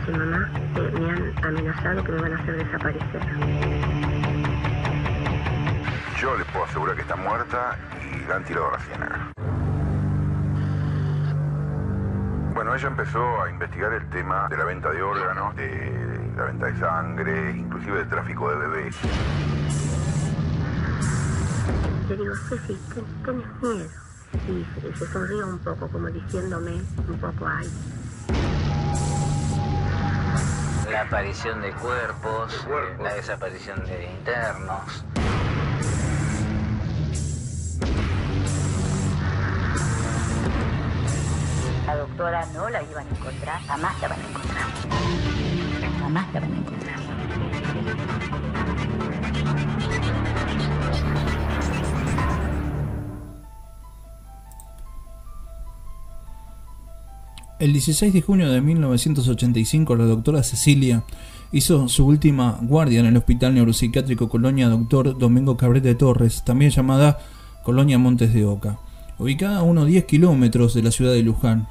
y mamá me han amenazado que me van a hacer desaparecer. Yo le puedo asegurar que está muerta y la han tirado a la ciénaga. Bueno, ella empezó a investigar el tema de la venta de órganos, de la venta de sangre, inclusive del tráfico de bebés. Le digo, Ceci, tenés miedo. Y se sonrió un poco, como diciéndome un poco, ay. La aparición de cuerpos, la desaparición de internos. La doctora no la iban a encontrar, jamás la van a encontrar. Jamás la van a encontrar. El 16 de junio de 1985, la doctora Cecilia hizo su última guardia en el Hospital Neuropsiquiátrico Colonia Dr. Domingo Cabrete Torres, también llamada Colonia Montes de Oca, ubicada a unos 10 kilómetros de la ciudad de Luján.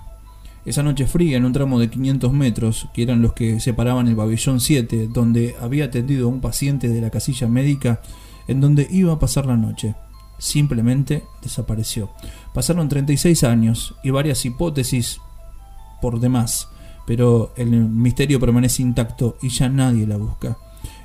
Esa noche fría, en un tramo de 500 metros, que eran los que separaban el pabellón 7, donde había atendido a un paciente de la casilla médica en donde iba a pasar la noche, simplemente desapareció. Pasaron 36 años y varias hipótesis por demás, pero el misterio permanece intacto y ya nadie la busca.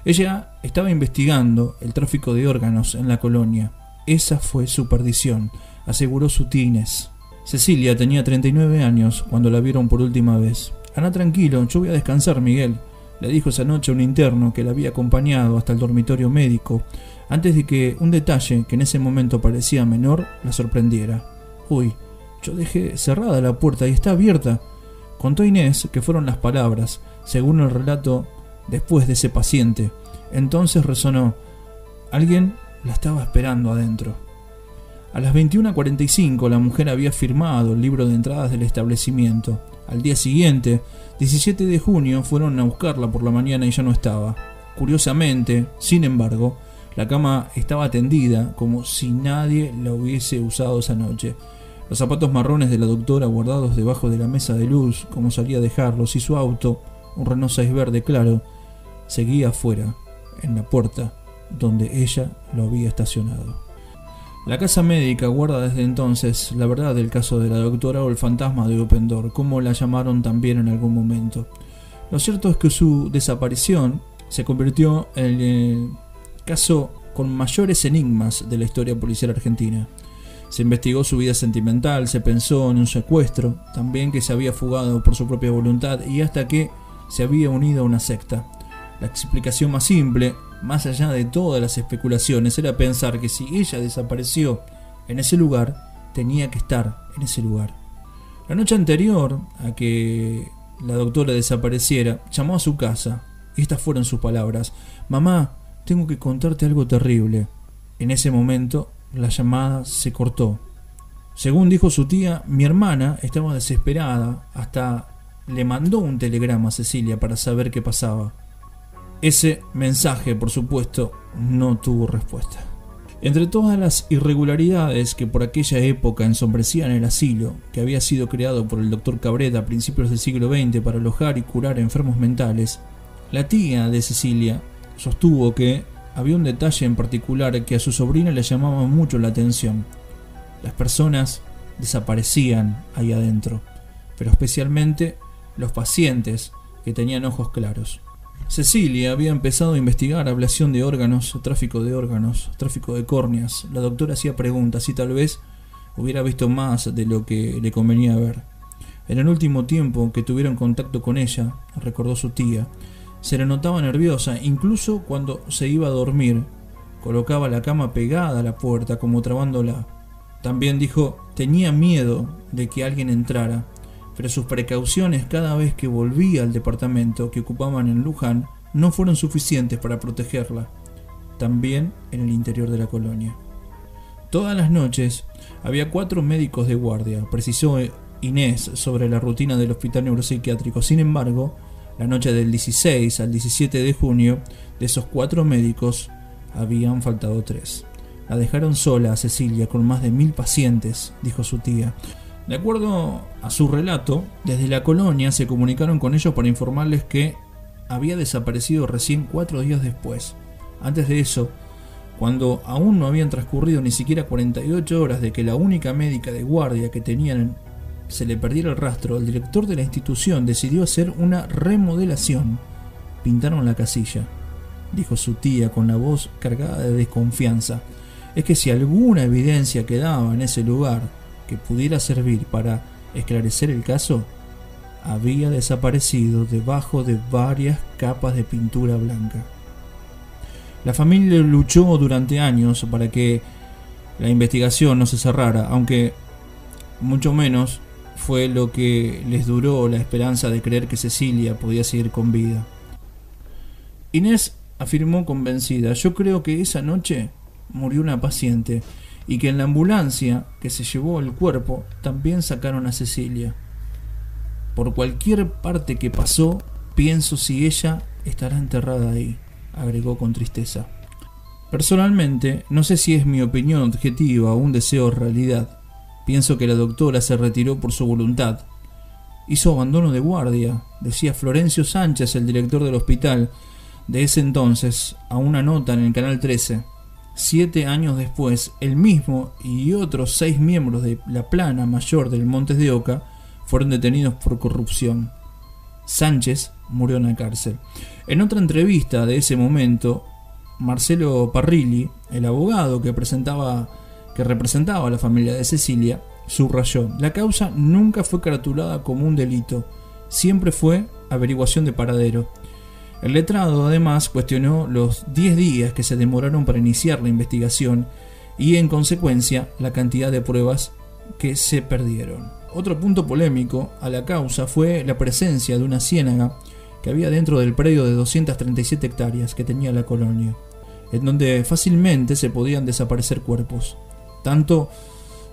Ella estaba investigando el tráfico de órganos en la colonia. Esa fue su perdición, aseguró su tía Inés. Cecilia tenía 39 años cuando la vieron por última vez. Anda tranquilo, yo voy a descansar, Miguel, le dijo esa noche a un interno que la había acompañado hasta el dormitorio médico, antes de que un detalle que en ese momento parecía menor la sorprendiera. Uy, yo dejé cerrada la puerta y está abierta. Contó Inés que fueron las palabras, según el relato después de ese paciente. Entonces resonó. Alguien la estaba esperando adentro. A las 21:45 la mujer había firmado el libro de entradas del establecimiento. Al día siguiente, 17 de junio, fueron a buscarla por la mañana y ya no estaba. Curiosamente, sin embargo, la cama estaba tendida como si nadie la hubiese usado esa noche. Los zapatos marrones de la doctora guardados debajo de la mesa de luz, como solía dejarlos, y su auto, un Renault 6 verde claro, seguía afuera, en la puerta, donde ella lo había estacionado. La casa médica guarda desde entonces la verdad del caso de la doctora o el fantasma de Open Door, como la llamaron también en algún momento. Lo cierto es que su desaparición se convirtió en el caso con mayores enigmas de la historia policial argentina. Se investigó su vida sentimental, se pensó en un secuestro, también que se había fugado por su propia voluntad y hasta que se había unido a una secta. La explicación más simple, más allá de todas las especulaciones, era pensar que si ella desapareció en ese lugar, tenía que estar en ese lugar. La noche anterior a que la doctora desapareciera, llamó a su casa y estas fueron sus palabras: «Mamá, tengo que contarte algo terrible». En ese momento la llamada se cortó. Según dijo su tía, mi hermana estaba desesperada, hasta le mandó un telegrama a Cecilia para saber qué pasaba. Ese mensaje, por supuesto, no tuvo respuesta. Entre todas las irregularidades que por aquella época ensombrecían el asilo, que había sido creado por el doctor Cabreta a principios del siglo XX para alojar y curar enfermos mentales, la tía de Cecilia sostuvo que había un detalle en particular que a su sobrina le llamaba mucho la atención. Las personas desaparecían ahí adentro, pero especialmente los pacientes que tenían ojos claros. Cecilia había empezado a investigar ablación de órganos, tráfico de córneas. La doctora hacía preguntas y tal vez hubiera visto más de lo que le convenía ver. En el último tiempo que tuvieron contacto con ella, recordó su tía, se le notaba nerviosa, incluso cuando se iba a dormir. Colocaba la cama pegada a la puerta, como trabándola. También dijo, tenía miedo de que alguien entrara, pero sus precauciones cada vez que volvía al departamento que ocupaban en Luján no fueron suficientes para protegerla, también en el interior de la colonia. Todas las noches había 4 médicos de guardia, precisó Inés sobre la rutina del hospital neuropsiquiátrico. Sin embargo, la noche del 16 al 17 de junio, de esos 4 médicos, habían faltado 3. La dejaron sola a Cecilia con más de 1000 pacientes, dijo su tía. De acuerdo a su relato, desde la colonia se comunicaron con ellos para informarles que había desaparecido recién 4 días después. Antes de eso, cuando aún no habían transcurrido ni siquiera 48 horas de que la única médica de guardia que tenían se le perdiera el rastro, el director de la institución decidió hacer una remodelación. Pintaron la casilla, dijo su tía con la voz cargada de desconfianza. Es que si alguna evidencia quedaba en ese lugar que pudiera servir para esclarecer el caso, había desaparecido debajo de varias capas de pintura blanca. La familia luchó durante años para que la investigación no se cerrara, aunque mucho menos fue lo que les duró la esperanza de creer que Cecilia podía seguir con vida. Inés afirmó convencida: yo creo que esa noche murió una paciente y que en la ambulancia que se llevó el cuerpo también sacaron a Cecilia. Por cualquier parte que pasó, pienso si ella estará enterrada ahí, agregó con tristeza. Personalmente, no sé si es mi opinión objetiva o un deseo realidad. Pienso que la doctora se retiró por su voluntad. Hizo abandono de guardia, decía Florencio Sánchez, el director del hospital de ese entonces, a una nota en el Canal 13. 7 años después, él mismo y otros 6 miembros de la plana mayor del Montes de Oca fueron detenidos por corrupción. Sánchez murió en la cárcel. En otra entrevista de ese momento, Marcelo Parrilli, el abogado que representaba a la familia de Cecilia, subrayó: la causa nunca fue caratulada como un delito, siempre fue averiguación de paradero. El letrado además cuestionó los 10 días que se demoraron para iniciar la investigación y en consecuencia la cantidad de pruebas que se perdieron. Otro punto polémico a la causa fue la presencia de una ciénaga que había dentro del predio de 237 hectáreas que tenía la colonia, en donde fácilmente se podían desaparecer cuerpos, tanto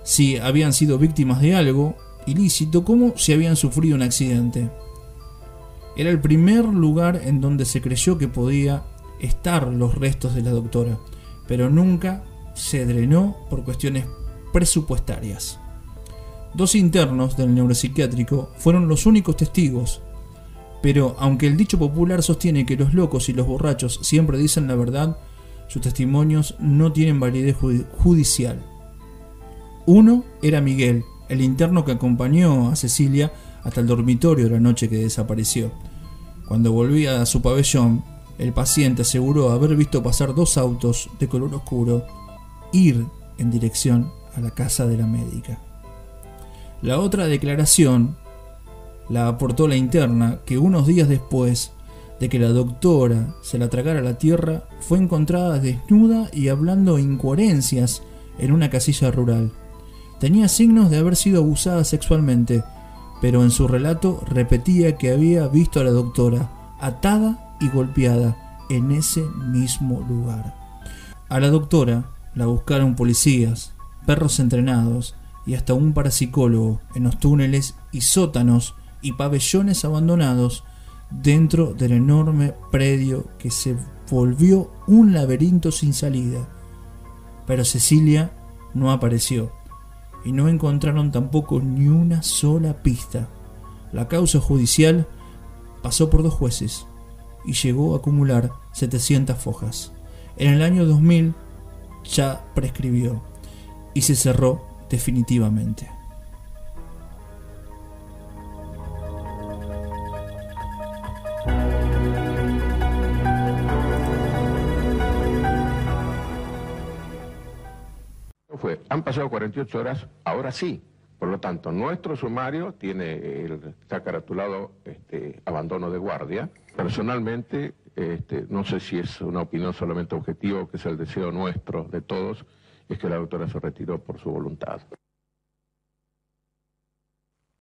si habían sido víctimas de algo ilícito como si habían sufrido un accidente. Era el primer lugar en donde se creyó que podía estar los restos de la doctora, pero nunca se drenó por cuestiones presupuestarias. 2 internos del neuropsiquiátrico fueron los únicos testigos, pero aunque el dicho popular sostiene que los locos y los borrachos siempre dicen la verdad, sus testimonios no tienen validez judicial. Uno era Miguel, el interno que acompañó a Cecilia hasta el dormitorio la noche que desapareció. Cuando volvía a su pabellón, el paciente aseguró haber visto pasar 2 autos de color oscuro ir en dirección a la casa de la médica. La otra declaración la aportó la interna, que unos días después de que la doctora se la tragara a la tierra, fue encontrada desnuda y hablando incoherencias en una casilla rural. Tenía signos de haber sido abusada sexualmente, pero en su relato repetía que había visto a la doctora atada y golpeada en ese mismo lugar. A la doctora la buscaron policías, perros entrenados y hasta un parapsicólogo en los túneles y sótanos y pabellones abandonados dentro del enorme predio que se volvió un laberinto sin salida. Pero Cecilia no apareció y no encontraron tampoco ni una sola pista. La causa judicial pasó por 2 jueces y llegó a acumular 700 fojas. En el año 2000 ya prescribió y se cerró definitivamente. Han pasado 48 horas, ahora sí. Por lo tanto, nuestro sumario está caratulado abandono de guardia. Personalmente, no sé si es una opinión solamente objetiva o que es el deseo nuestro de todos, es que la doctora se retiró por su voluntad.